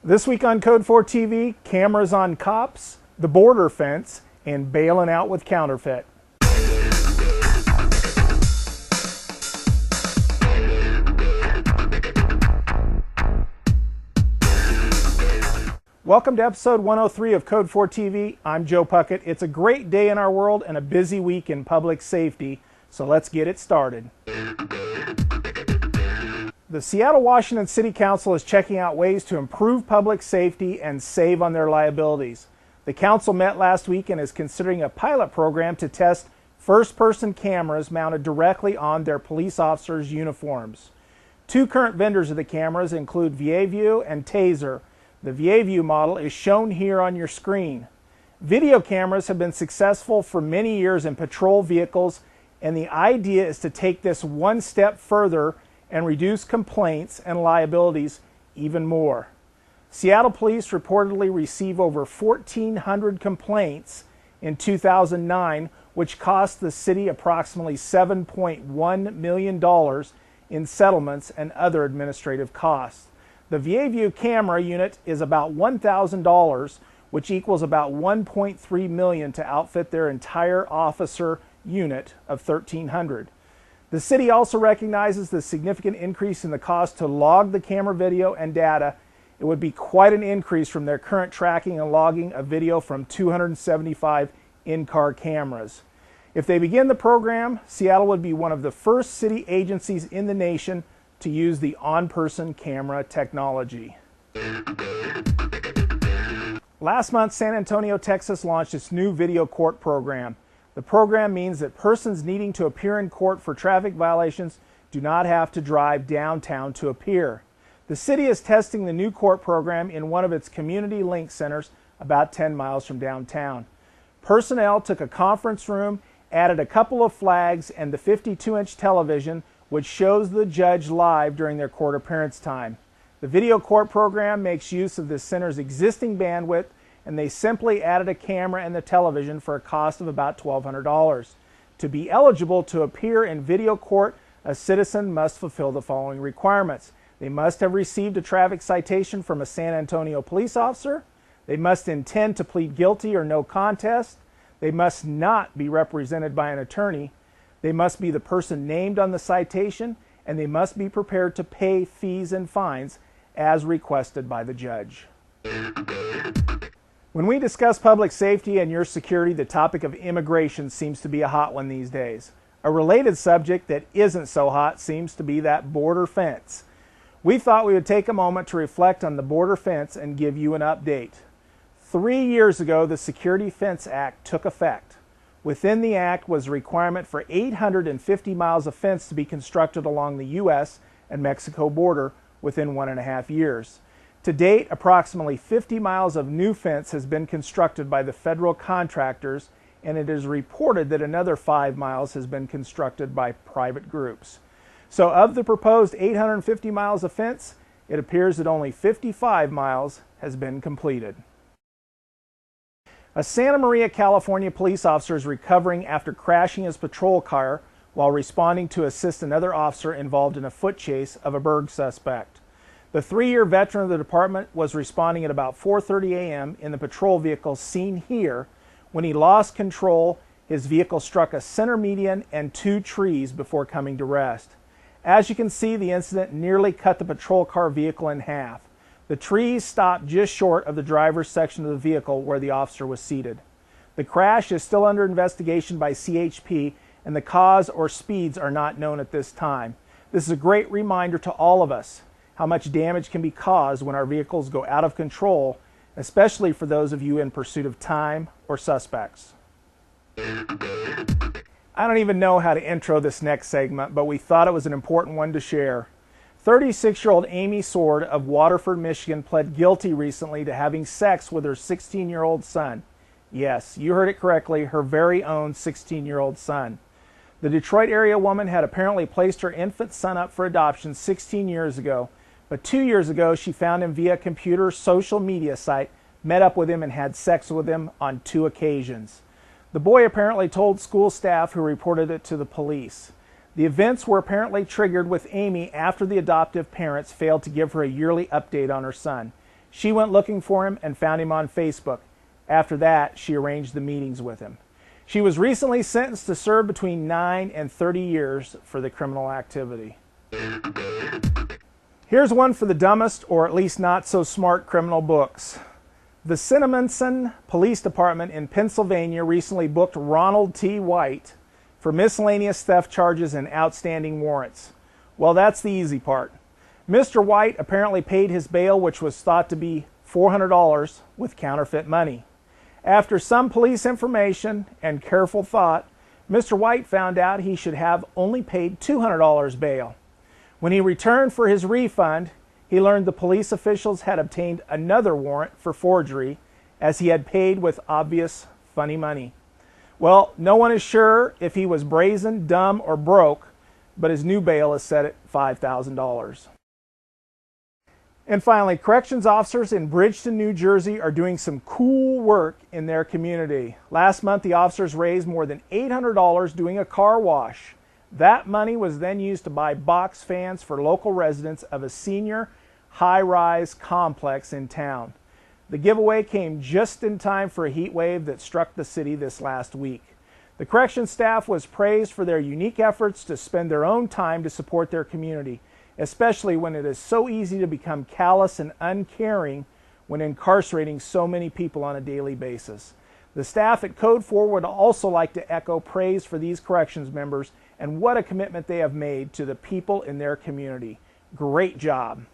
This week on Code 4 TV, cameras on cops, the border fence, and bailing out with Counterfeit. Welcome to episode 103 of Code 4 TV. I'm Joe Puckett. It's a great day in our world and a busy week in public safety, so let's get it started. The Seattle, Washington City Council is checking out ways to improve public safety and save on their liabilities. The council met last week and is considering a pilot program to test first-person cameras mounted directly on their police officers' uniforms. Two current vendors of the cameras include VaView and Taser. The VaView model is shown here on your screen. Video cameras have been successful for many years in patrol vehicles, and the idea is to take this one step further and reduce complaints and liabilities even more. Seattle police reportedly received over 1,400 complaints in 2009, which cost the city approximately $7.1 million in settlements and other administrative costs. The VaView camera unit is about $1,000, which equals about $1.3 million to outfit their entire officer unit of 1,300. The city also recognizes the significant increase in the cost to log the camera video and data. It would be quite an increase from their current tracking and logging of video from 275 in-car cameras. If they begin the program, Seattle would be one of the first city agencies in the nation to use the on-person camera technology. Last month, San Antonio, Texas launched its new video court program. The program means that persons needing to appear in court for traffic violations do not have to drive downtown to appear. The city is testing the new court program in one of its community link centers about 10 miles from downtown. Personnel took a conference room, added a couple of flags, and the 52-inch television, which shows the judge live during their court appearance time. The video court program makes use of the center's existing bandwidth, and they simply added a camera and the television for a cost of about $1,200. To be eligible to appear in video court, a citizen must fulfill the following requirements. They must have received a traffic citation from a San Antonio police officer. They must intend to plead guilty or no contest. They must not be represented by an attorney. They must be the person named on the citation, and they must be prepared to pay fees and fines as requested by the judge. When we discuss public safety and your security, the topic of immigration seems to be a hot one these days. A related subject that isn't so hot seems to be that border fence. We thought we would take a moment to reflect on the border fence and give you an update. 3 years ago, the Security Fence Act took effect. Within the act was a requirement for 850 miles of fence to be constructed along the U.S. and Mexico border within 1.5 years. To date, approximately 50 miles of new fence has been constructed by the federal contractors, and it is reported that another 5 miles has been constructed by private groups. So of the proposed 850 miles of fence, it appears that only 55 miles has been completed. A Santa Maria, California police officer is recovering after crashing his patrol car while responding to assist another officer involved in a foot chase of a burg suspect. The 3-year veteran of the department was responding at about 4:30 a.m. in the patrol vehicle seen here when he lost control. His vehicle struck a center median and 2 trees before coming to rest. As you can see, the incident nearly cut the patrol car vehicle in half. The trees stopped just short of the driver's section of the vehicle where the officer was seated. The crash is still under investigation by CHP, and the cause or speeds are not known at this time. This is a great reminder to all of us how much damage can be caused when our vehicles go out of control, especially for those of you in pursuit of time or suspects. I don't even know how to intro this next segment, but we thought it was an important one to share. 36-year-old Amy Sword of Waterford, Michigan pled guilty recently to having sex with her 16-year-old son. Yes, you heard it correctly, her very own 16-year-old son. The Detroit area woman had apparently placed her infant son up for adoption 16 years ago, but 2 years ago she found him via computer social media site, met up with him, and had sex with him on 2 occasions. The boy apparently told school staff, who reported it to the police. The events were apparently triggered with Amy after the adoptive parents failed to give her a yearly update on her son. She went looking for him and found him on Facebook. After that, she arranged the meetings with him. She was recently sentenced to serve between 9 and 30 years for the criminal activity. Here's one for the dumbest, or at least not so smart, criminal books. The Cinnaminson Police Department in Pennsylvania recently booked Ronald T. White for miscellaneous theft charges and outstanding warrants. Well, that's the easy part. Mr. White apparently paid his bail, which was thought to be $400, with counterfeit money. After some police information and careful thought, Mr. White found out he should have only paid $200 bail. When he returned for his refund, he learned the police officials had obtained another warrant for forgery, as he had paid with obvious funny money. Well, no one is sure if he was brazen, dumb, or broke, but his new bail is set at $5,000. And finally, corrections officers in Bridgeton, New Jersey are doing some cool work in their community. Last month, the officers raised more than $800 doing a car wash. That money was then used to buy box fans for local residents of a senior high-rise complex in town. The giveaway came just in time for a heat wave that struck the city this last week. The corrections staff was praised for their unique efforts to spend their own time to support their community, especially when it is so easy to become callous and uncaring when incarcerating so many people on a daily basis. The staff at Code 4 would also like to echo praise for these corrections members and what a commitment they have made to the people in their community. Great job.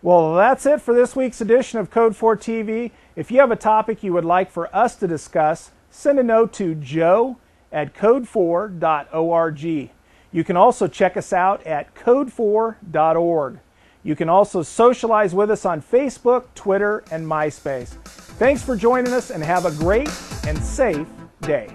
Well, that's it for this week's edition of Code 4 TV. If you have a topic you would like for us to discuss, send a note to joe@code4.org. You can also check us out at code4.org. You can also socialize with us on Facebook, Twitter, and MySpace. Thanks for joining us, and have a great and safe day.